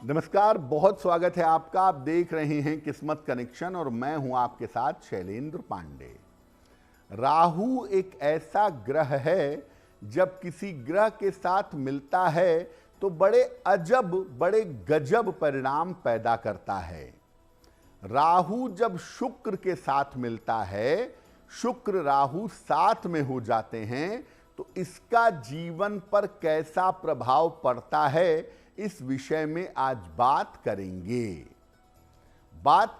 नमस्कार, बहुत स्वागत है आपका। आप देख रहे हैं किस्मत कनेक्शन और मैं हूं आपके साथ शैलेंद्र पांडे। राहु एक ऐसा ग्रह है, जब किसी ग्रह के साथ मिलता है तो बड़े अजब, बड़े गजब परिणाम पैदा करता है। राहु जब शुक्र के साथ मिलता है, शुक्र राहु साथ में हो जाते हैं, तो इसका जीवन पर कैसा प्रभाव पड़ता है, इस विषय में आज बात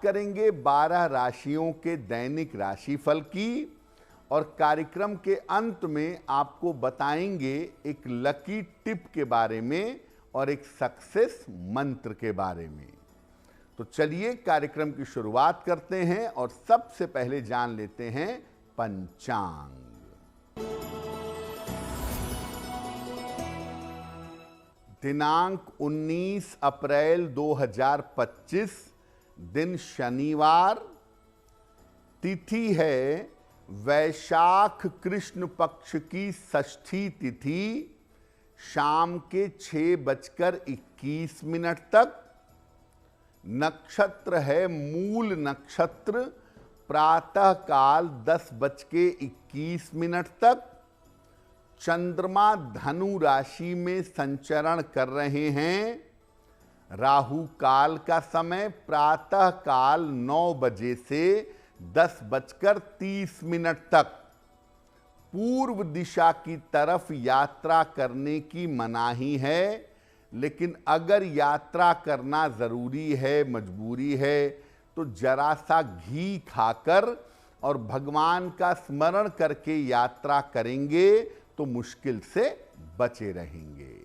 करेंगे 12 राशियों के दैनिक राशिफल की, और कार्यक्रम के अंत में आपको बताएंगे एक लकी टिप के बारे में और एक सक्सेस मंत्र के बारे में। तो चलिए कार्यक्रम की शुरुआत करते हैं और सबसे पहले जान लेते हैं पंचांग। दिनांक 19 अप्रैल 2025, दिन शनिवार, तिथि है वैशाख कृष्ण पक्ष की षष्ठी तिथि, शाम के 6:21 तक। नक्षत्र है मूल नक्षत्र, प्रातः काल 10:21 तक। चंद्रमा धनु राशि में संचरण कर रहे हैं। राहु काल का समय प्रातः काल 9 बजे से 10:30 तक। पूर्व दिशा की तरफ यात्रा करने की मनाही है, लेकिन अगर यात्रा करना जरूरी है, मजबूरी है, तो जरा सा घी खाकर और भगवान का स्मरण करके यात्रा करेंगे तो मुश्किल से बचे रहेंगे।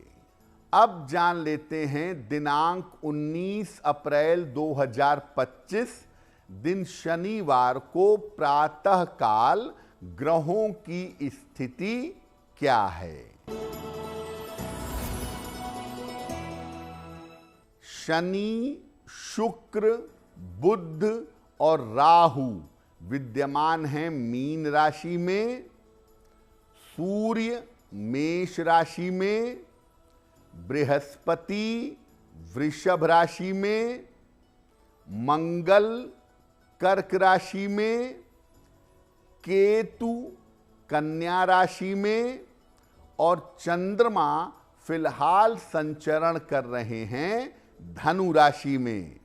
अब जान लेते हैं दिनांक 19 अप्रैल 2025, दिन शनिवार को प्रातः काल ग्रहों की स्थिति क्या है। शनि, शुक्र, बुध और राहु विद्यमान हैं मीन राशि में। सूर्य मेष राशि में, बृहस्पति वृषभ राशि में, मंगल कर्क राशि में, केतु कन्या राशि में और चंद्रमा फिलहाल संचरण कर रहे हैं धनु राशि में।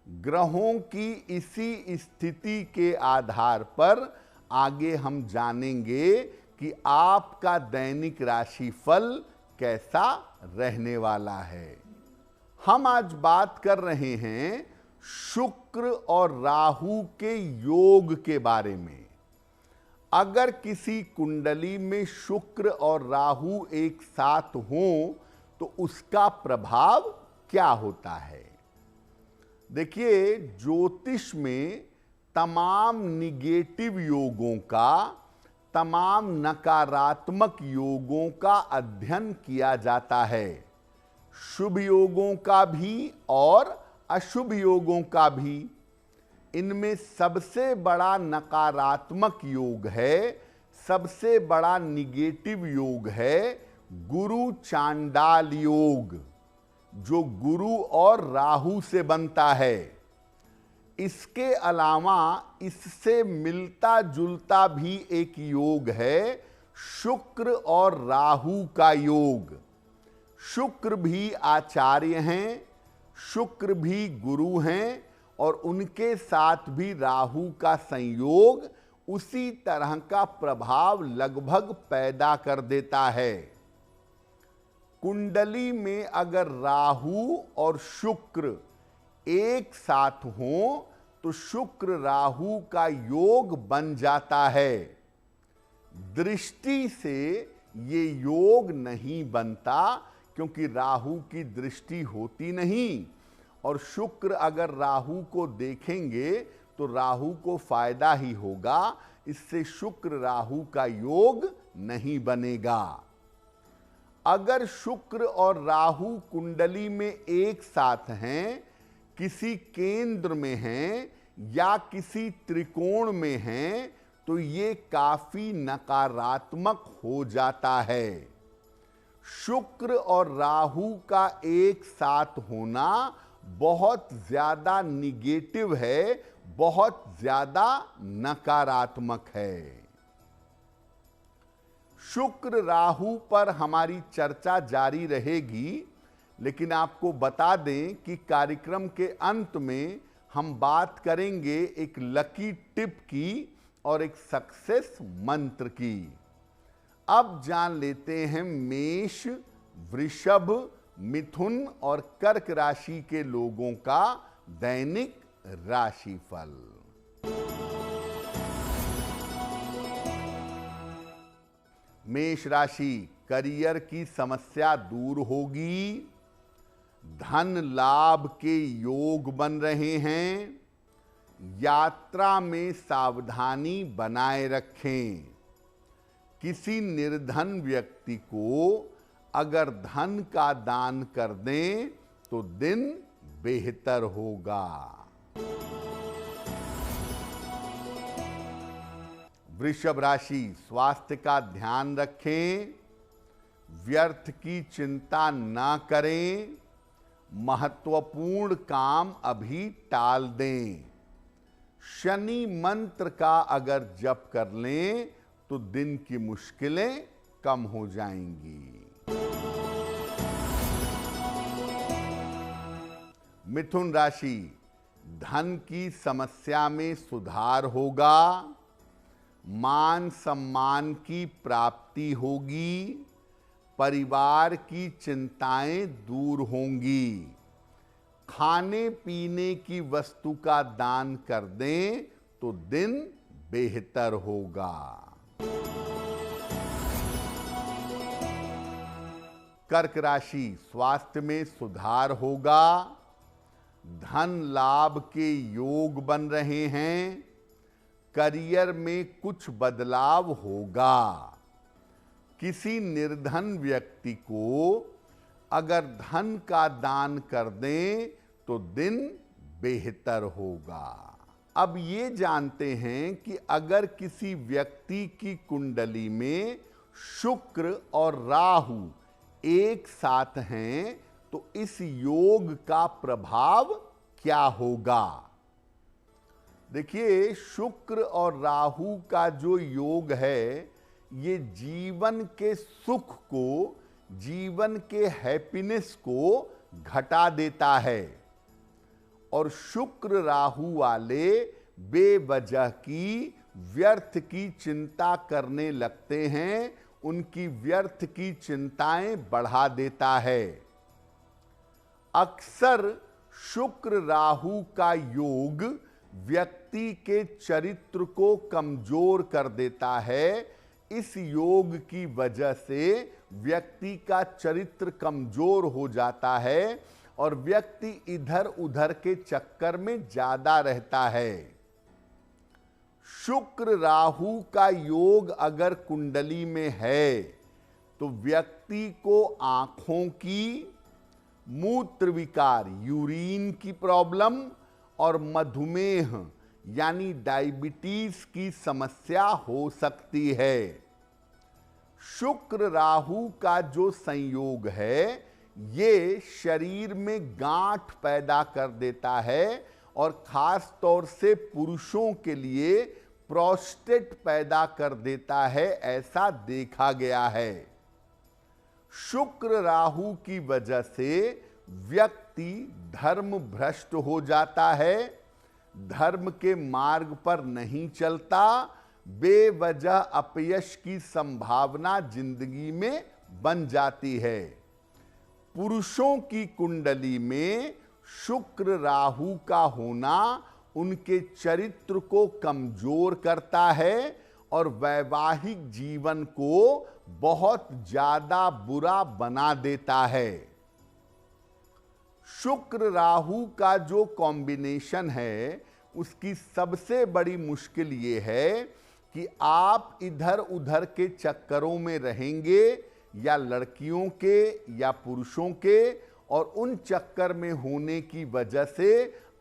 ग्रहों की इसी स्थिति के आधार पर आगे हम जानेंगे कि आपका दैनिक राशिफल कैसा रहने वाला है। हम आज बात कर रहे हैं शुक्र और राहु के योग के बारे में। अगर किसी कुंडली में शुक्र और राहु एक साथ हों तो उसका प्रभाव क्या होता है। देखिए, ज्योतिष में तमाम निगेटिव योगों का, तमाम नकारात्मक योगों का अध्ययन किया जाता है। शुभ योगों का भी और अशुभ योगों का भी। इनमें सबसे बड़ा नकारात्मक योग है, सबसे बड़ा निगेटिव योग है गुरु चांडाल योग, जो गुरु और राहु से बनता है। इसके अलावा इससे मिलता जुलता भी एक योग है शुक्र और राहु का योग। शुक्र भी आचार्य हैं, शुक्र भी गुरु हैं, और उनके साथ भी राहु का संयोग उसी तरह का प्रभाव लगभग पैदा कर देता है। कुंडली में अगर राहु और शुक्र एक साथ हों तो शुक्र राहु का योग बन जाता है। दृष्टि से ये योग नहीं बनता, क्योंकि राहु की दृष्टि होती नहीं, और शुक्र अगर राहु को देखेंगे तो राहु को फायदा ही होगा। इससे शुक्र राहु का योग नहीं बनेगा। अगर शुक्र और राहु कुंडली में एक साथ हैं, किसी केंद्र में हैं या किसी त्रिकोण में हैं, तो ये काफी नकारात्मक हो जाता है। शुक्र और राहु का एक साथ होना बहुत ज्यादा निगेटिव है, बहुत ज्यादा नकारात्मक है। शुक्र राहु पर हमारी चर्चा जारी रहेगी, लेकिन आपको बता दें कि कार्यक्रम के अंत में हम बात करेंगे एक लकी टिप की और एक सक्सेस मंत्र की। अब जान लेते हैं मेष, वृषभ, मिथुन और कर्क राशि के लोगों का दैनिक राशिफल। मेष राशि, करियर की समस्या दूर होगी, धन लाभ के योग बन रहे हैं, यात्रा में सावधानी बनाए रखें। किसी निर्धन व्यक्ति को अगर धन का दान कर दें तो दिन बेहतर होगा। वृषभ राशि, स्वास्थ्य का ध्यान रखें, व्यर्थ की चिंता ना करें, महत्वपूर्ण काम अभी टाल दें। शनि मंत्र का अगर जप कर लें तो दिन की मुश्किलें कम हो जाएंगी। मिथुन राशि, धन की समस्या में सुधार होगा, मान सम्मान की प्राप्ति होगी, परिवार की चिंताएं दूर होंगी। खाने पीने की वस्तु का दान कर दें तो दिन बेहतर होगा। कर्क राशि, स्वास्थ्य में सुधार होगा, धन लाभ के योग बन रहे हैं, करियर में कुछ बदलाव होगा। किसी निर्धन व्यक्ति को अगर धन का दान कर दें तो दिन बेहतर होगा। अब ये जानते हैं कि अगर किसी व्यक्ति की कुंडली में शुक्र और राहु एक साथ हैं तो इस योग का प्रभाव क्या होगा। देखिए, शुक्र और राहु का जो योग है ये जीवन के सुख को, जीवन के हैप्पीनेस को घटा देता है। और शुक्र राहु वाले बेवजह की व्यर्थ की चिंता करने लगते हैं, उनकी व्यर्थ की चिंताएं बढ़ा देता है। अक्सर शुक्र राहु का योग व्यक्ति के चरित्र को कमजोर कर देता है। इस योग की वजह से व्यक्ति का चरित्र कमजोर हो जाता है और व्यक्ति इधर उधर के चक्कर में ज्यादा रहता है। शुक्र राहु का योग अगर कुंडली में है तो व्यक्ति को आंखों की, मूत्र विकार, यूरिन की प्रॉब्लम और मधुमेह यानी डायबिटीज की समस्या हो सकती है। शुक्र राहु का जो संयोग है ये शरीर में गांठ पैदा कर देता है और खास तौर से पुरुषों के लिए प्रोस्टेट पैदा कर देता है, ऐसा देखा गया है। शुक्र राहु की वजह से व्यक्ति धर्म भ्रष्ट हो जाता है, धर्म के मार्ग पर नहीं चलता, बेवजह अपयश की संभावना जिंदगी में बन जाती है। पुरुषों की कुंडली में शुक्र राहु का होना उनके चरित्र को कमजोर करता है और वैवाहिक जीवन को बहुत ज्यादा बुरा बना देता है। शुक्र राहु का जो कॉम्बिनेशन है उसकी सबसे बड़ी मुश्किल ये है कि आप इधर उधर के चक्करों में रहेंगे, या लड़कियों के या पुरुषों के, और उन चक्कर में होने की वजह से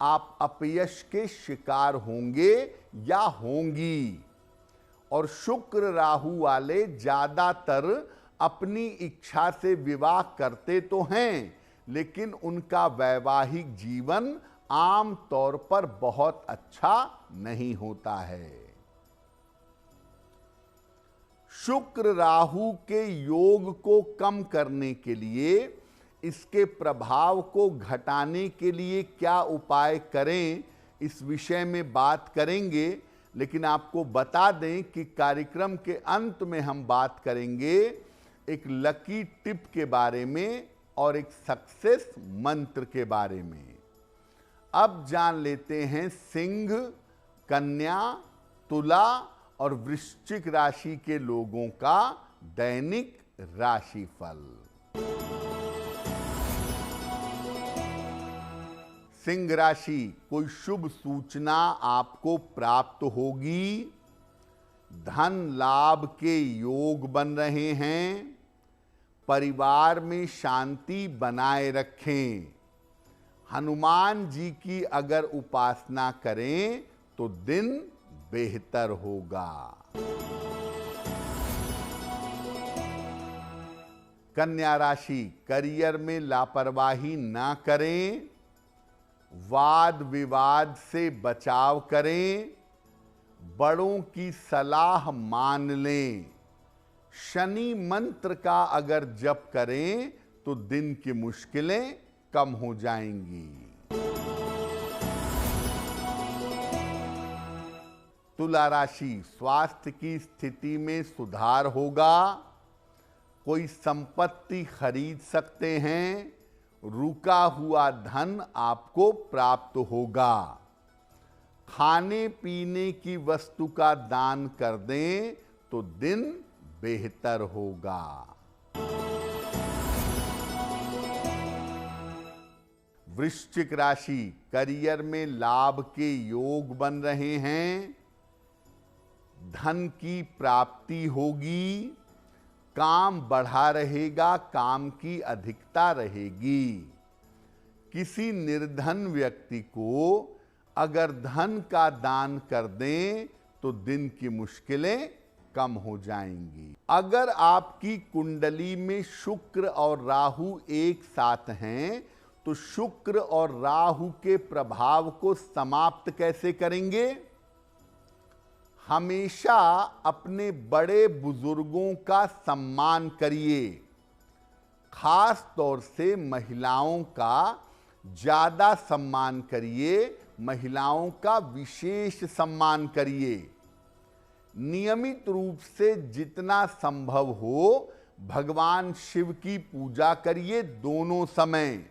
आप अपयश के शिकार होंगे या होंगी। और शुक्र राहु वाले ज्यादातर अपनी इच्छा से विवाह करते तो हैं, लेकिन उनका वैवाहिक जीवन आम तौर पर बहुत अच्छा नहीं होता है। शुक्र राहु के योग को कम करने के लिए, इसके प्रभाव को घटाने के लिए क्या उपाय करें, इस विषय में बात करेंगे। लेकिन आपको बता दें कि कार्यक्रम के अंत में हम बात करेंगे एक लकी टिप के बारे में और एक सक्सेस मंत्र के बारे में। अब जान लेते हैं सिंह, कन्या, तुला और वृश्चिक राशि के लोगों का दैनिक राशिफल। सिंह राशि, कोई शुभ सूचना आपको प्राप्त होगी। धन लाभ के योग बन रहे हैं। परिवार में शांति बनाए रखें। हनुमान जी की अगर उपासना करें तो दिन बेहतर होगा। कन्या राशि, करियर में लापरवाही ना करें। वाद विवाद से बचाव करें। बड़ों की सलाह मान लें। शनि मंत्र का अगर जप करें तो दिन की मुश्किलें कम हो जाएंगी। तुला राशि, स्वास्थ्य की स्थिति में सुधार होगा। कोई संपत्ति खरीद सकते हैं। रुका हुआ धन आपको प्राप्त होगा। खाने पीने की वस्तु का दान कर दें तो दिन बेहतर होगा। वृश्चिक राशि, करियर में लाभ के योग बन रहे हैं। धन की प्राप्ति होगी। काम बढ़ा रहेगा, काम की अधिकता रहेगी। किसी निर्धन व्यक्ति को अगर धन का दान कर दें तो दिन की मुश्किलें कम हो जाएंगी। अगर आपकी कुंडली में शुक्र और राहु एक साथ हैं तो शुक्र और राहु के प्रभाव को समाप्त कैसे करेंगे? हमेशा अपने बड़े बुजुर्गों का सम्मान करिए। खास तौर से महिलाओं का ज्यादा सम्मान करिए। महिलाओं का विशेष सम्मान करिए। नियमित रूप से जितना संभव हो भगवान शिव की पूजा करिए दोनों समय।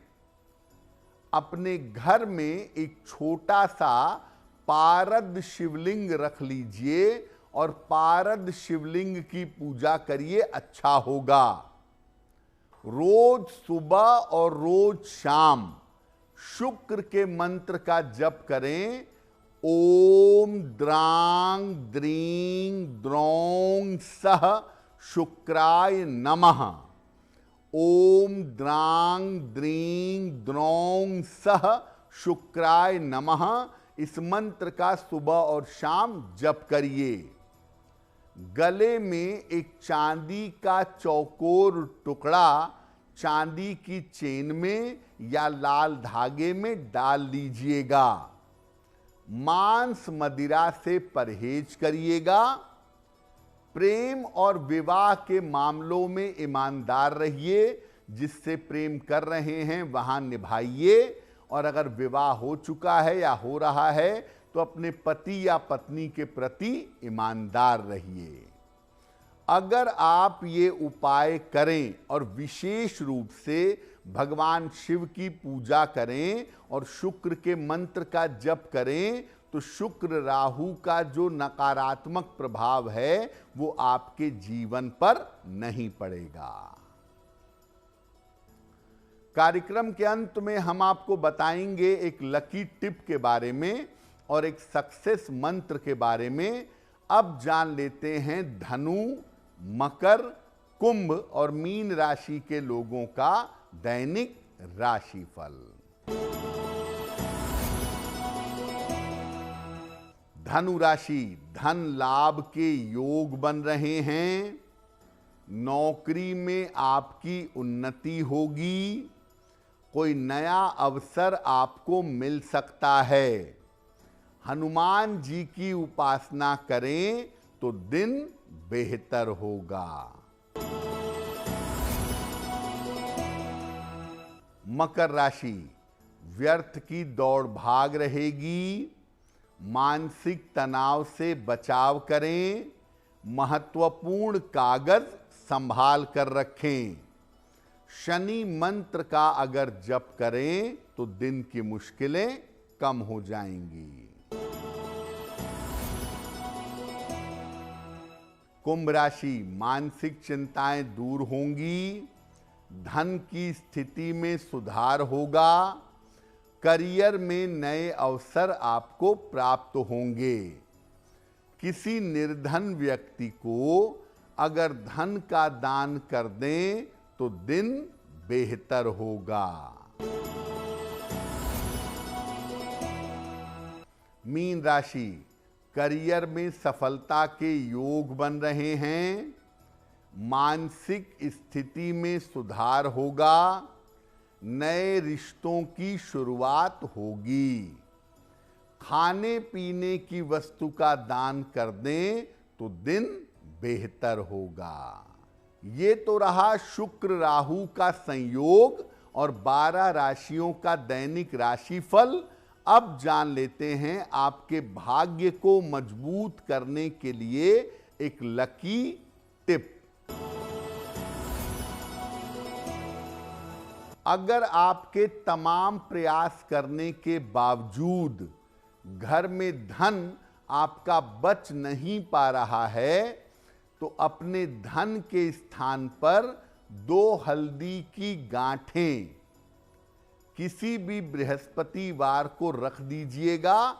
अपने घर में एक छोटा सा पारद शिवलिंग रख लीजिए और पारद शिवलिंग की पूजा करिए, अच्छा होगा। रोज सुबह और रोज शाम शुक्र के मंत्र का जप करें। ओम द्रांग द्रीं द्रौं सह शुक्राय नमः। ओम द्रांग द्रीं द्रौं सह शुक्राय नमः। इस मंत्र का सुबह और शाम जप करिए। गले में एक चांदी का चौकोर टुकड़ा चांदी की चेन में या लाल धागे में डाल लीजिएगा। मांस मदिरा से परहेज करिएगा। प्रेम और विवाह के मामलों में ईमानदार रहिए। जिससे प्रेम कर रहे हैं वहां निभाइए। और अगर विवाह हो चुका है या हो रहा है तो अपने पति या पत्नी के प्रति ईमानदार रहिए। अगर आप ये उपाय करें और विशेष रूप से भगवान शिव की पूजा करें और शुक्र के मंत्र का जप करें तो शुक्र राहु का जो नकारात्मक प्रभाव है वो आपके जीवन पर नहीं पड़ेगा। कार्यक्रम के अंत में हम आपको बताएंगे एक लकी टिप के बारे में और एक सक्सेस मंत्र के बारे में। अब जान लेते हैं धनु, मकर, कुंभ और मीन राशि के लोगों का दैनिक राशिफल। धनु राशि, धन लाभ के योग बन रहे हैं। नौकरी में आपकी उन्नति होगी, कोई नया अवसर आपको मिल सकता है। हनुमान जी की उपासना करें तो दिन बेहतर होगा। मकर राशि, व्यर्थ की दौड़ भाग रहेगी, मानसिक तनाव से बचाव करें, महत्वपूर्ण कागज संभाल कर रखें। शनि मंत्र का अगर जप करें तो दिन की मुश्किलें कम हो जाएंगी। कुंभ राशि, मानसिक चिंताएं दूर होंगी, धन की स्थिति में सुधार होगा, करियर में नए अवसर आपको प्राप्त होंगे। किसी निर्धन व्यक्ति को अगर धन का दान कर दें तो दिन बेहतर होगा। मीन राशि, करियर में सफलता के योग बन रहे हैं, मानसिक स्थिति में सुधार होगा, नए रिश्तों की शुरुआत होगी। खाने पीने की वस्तु का दान कर दें तो दिन बेहतर होगा। ये तो रहा शुक्र राहु का संयोग और 12 राशियों का दैनिक राशिफल। अब जान लेते हैं आपके भाग्य को मजबूत करने के लिए एक लकी टिप। अगर आपके तमाम प्रयास करने के बावजूद घर में धन आपका बच नहीं पा रहा है तो अपने धन के स्थान पर 2 हल्दी की गांठें किसी भी बृहस्पतिवार को रख दीजिएगा।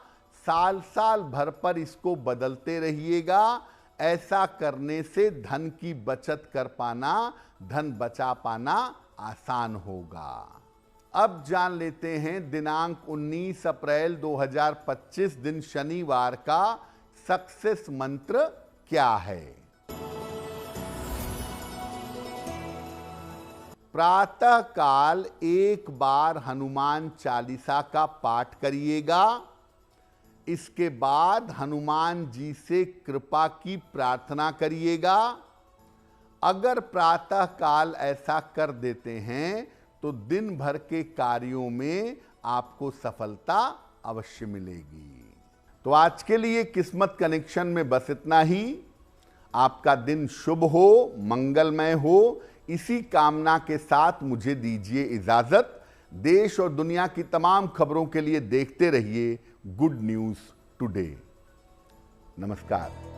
साल साल भर पर इसको बदलते रहिएगा। ऐसा करने से धन की बचत कर पाना, धन बचा पाना आसान होगा। अब जान लेते हैं दिनांक 19 अप्रैल 2025 दिन शनिवार का सक्सेस मंत्र क्या है। प्रातः काल एक बार हनुमान चालीसा का पाठ करिएगा। इसके बाद हनुमान जी से कृपा की प्रार्थना करिएगा। अगर प्रातः काल ऐसा कर देते हैं तो दिन भर के कार्यों में आपको सफलता अवश्य मिलेगी। तो आज के लिए किस्मत कनेक्शन में बस इतना ही। आपका दिन शुभ हो, मंगलमय हो, इसी कामना के साथ मुझे दीजिए इजाजत। देश और दुनिया की तमाम खबरों के लिए देखते रहिए गुड न्यूज टुडे। नमस्कार।